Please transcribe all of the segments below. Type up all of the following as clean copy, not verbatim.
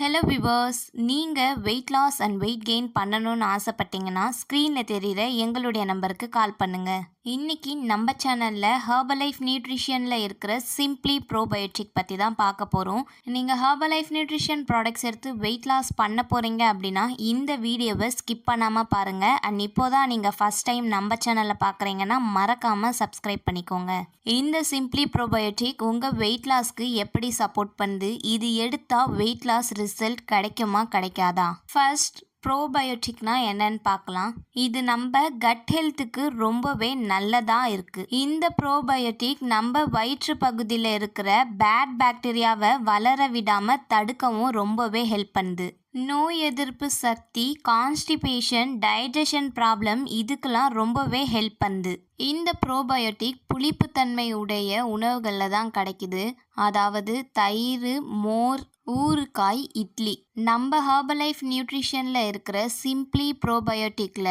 Hello viewers, நீங்கள் weight loss and weight gain பண்ணணும்னு ஆசைப்பட்டீங்கன்னா ஸ்க்ரீனில் தெரிகிற எங்களுடைய நம்பருக்கு கால் பண்ணுங்கள். இன்றைக்கி நம்ம சேனலில் ஹெர்பலைஃப் நியூட்ரிஷனில் இருக்கிற சிம்ப்ளி ப்ரோபயோட்டிக் பற்றி தான் பார்க்க போகிறோம். நீங்கள் ஹெர்பலைஃப் நியூட்ரிஷன் ப்ராடக்ட்ஸ் எடுத்து வெயிட் லாஸ் பண்ண போகிறீங்க அப்படின்னா இந்த வீடியோவை ஸ்கிப் பண்ணாமல் பாருங்கள். அண்ட் இப்போ தான் நீங்கள் ஃபஸ்ட் டைம் நம்ம சேனலில் பார்க்குறீங்கன்னா மறக்காமல் சப்ஸ்கிரைப் பண்ணிக்கோங்க. இந்த சிம்ப்ளி ப்ரோபயோட்டிக் உங்கள் வெயிட் லாஸ்க்கு எப்படி சப்போர்ட் பண்ணுது, இது எடுத்தால் வெயிட் லாஸ் ரிசல்ட் கிடைக்குமா கிடைக்காதா? ஃபர்ஸ்ட், ப்ரோபயோட்டிக்னா என்னன்னு பார்க்கலாம். இது நம்ம கட் ஹெல்த்துக்கு ரொம்பவே நல்லதாக இருக்குது. இந்த ப்ரோபயோட்டிக் நம்ம வயிற்று பகுதியில் இருக்கிற பேட் பாக்டீரியாவை வளர விடாமல் தடுக்கவும் ரொம்பவே ஹெல்ப் பண்ணுது. நோய் எதிர்ப்பு சக்தி, கான்ஸ்டிபேஷன், டைஜஷன் ப்ராப்ளம் இதுக்கெல்லாம் ரொம்பவே ஹெல்ப் பண்ணுது. இந்த ப்ரோபயோட்டிக் புளிப்புத்தன்மை உடைய உணவுகளில் தான் கிடைக்குது. அதாவது தயிர், மோர், ஊறுகாய், இட்லி. நம்ம ஹெர்பலைஃப் நியூட்ரிஷனில் இருக்கிற சிம்ப்ளி ப்ரோபயோட்டிக்கில்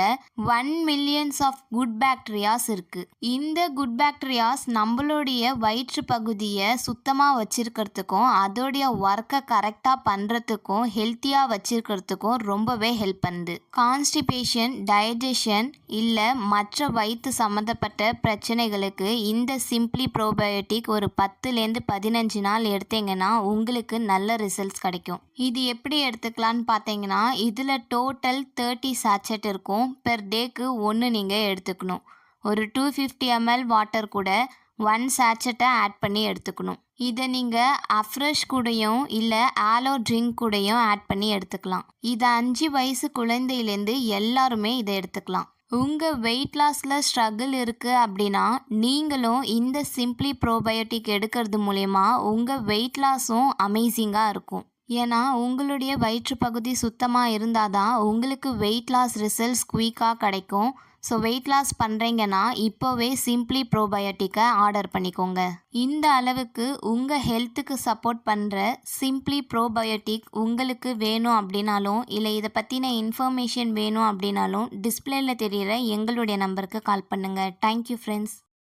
1 மில்லியன்ஸ் ஆஃப் குட் பாக்டீரியாஸ் இருக்குது. இந்த குட் பாக்டீரியாஸ் நம்மளுடைய வயிற்று பகுதியை சுத்தமாக வச்சிருக்கிறதுக்கும் அதோடைய ஒர்க்கை கரெக்டாக பண்ணுறதுக்கும் ஹெல்த்தியாக வச்சிருக்கிறதுக்கும் ரொம்பவே ஹெல்ப் பண்ணுது. கான்ஸ்டிபேஷன், டைஜஷன் இல்லை மற்ற வயிற்று சம்மந்தப்பட்ட பிரச்சனைகளுக்கு இந்த சிம்ப்ளி ப்ரோபயோட்டிக் ஒரு 10லேருந்து 15 நாள் எடுத்தீங்கன்னா உங்களுக்கு நல்ல ரிசல்ட்ஸ் கிடைக்கும். இது எப்படி எடுத்துக்கலான்னு பார்த்தீங்கன்னா, இதில் டோட்டல் 30 சாச்செட் இருக்கும். பெர் டேக்கு 1 நீங்கள் எடுத்துக்கணும். ஒரு 250 ml வாட்டர் கூட 1 சாச்செட்டை ஆட் பண்ணி எடுத்துக்கணும். இதை நீங்கள் அஃப்ரெஷ் கூடயும் இல்லை ஆலோ ட்ரிங்க் கூடயும் ஆட் பண்ணி எடுத்துக்கலாம். இது 5 வயசு குழந்தையிலேருந்து எல்லாருமே இதை எடுத்துக்கலாம். உங்கள் வெயிட் லாஸில் ஸ்ட்ரகிள் இருக்குது அப்படின்னா நீங்களும் இந்த சிம்ப்ளி ப்ரோபயோட்டிக் எடுக்கிறது மூலயமா உங்கள் வெயிட் லாஸும் அமேசிங்காக இருக்கும். ஏன்னா உங்களுடைய வயிற்று பகுதி சுத்தமாக இருந்தால் தான் உங்களுக்கு வெயிட் லாஸ் ரிசல்ட்ஸ் குயிக்காக கிடைக்கும். ஸோ வெயிட் லாஸ் பண்ணுறீங்கன்னா இப்போவே சிம்ப்ளி ப்ரோபயோட்டிக்கை ஆர்டர் பண்ணிக்கோங்க. இந்த அளவுக்கு உங்கள் ஹெல்த்துக்கு சப்போர்ட் பண்ணுற சிம்ப்ளி ப்ரோபயோட்டிக் உங்களுக்கு வேணும் அப்படின்னாலும் இல்லை இதை பற்றின இன்ஃபர்மேஷன் வேணும் அப்படின்னாலும் டிஸ்பிளேல தெரிகிற எங்களுடைய நம்பருக்கு கால் பண்ணுங்கள். Thank you friends.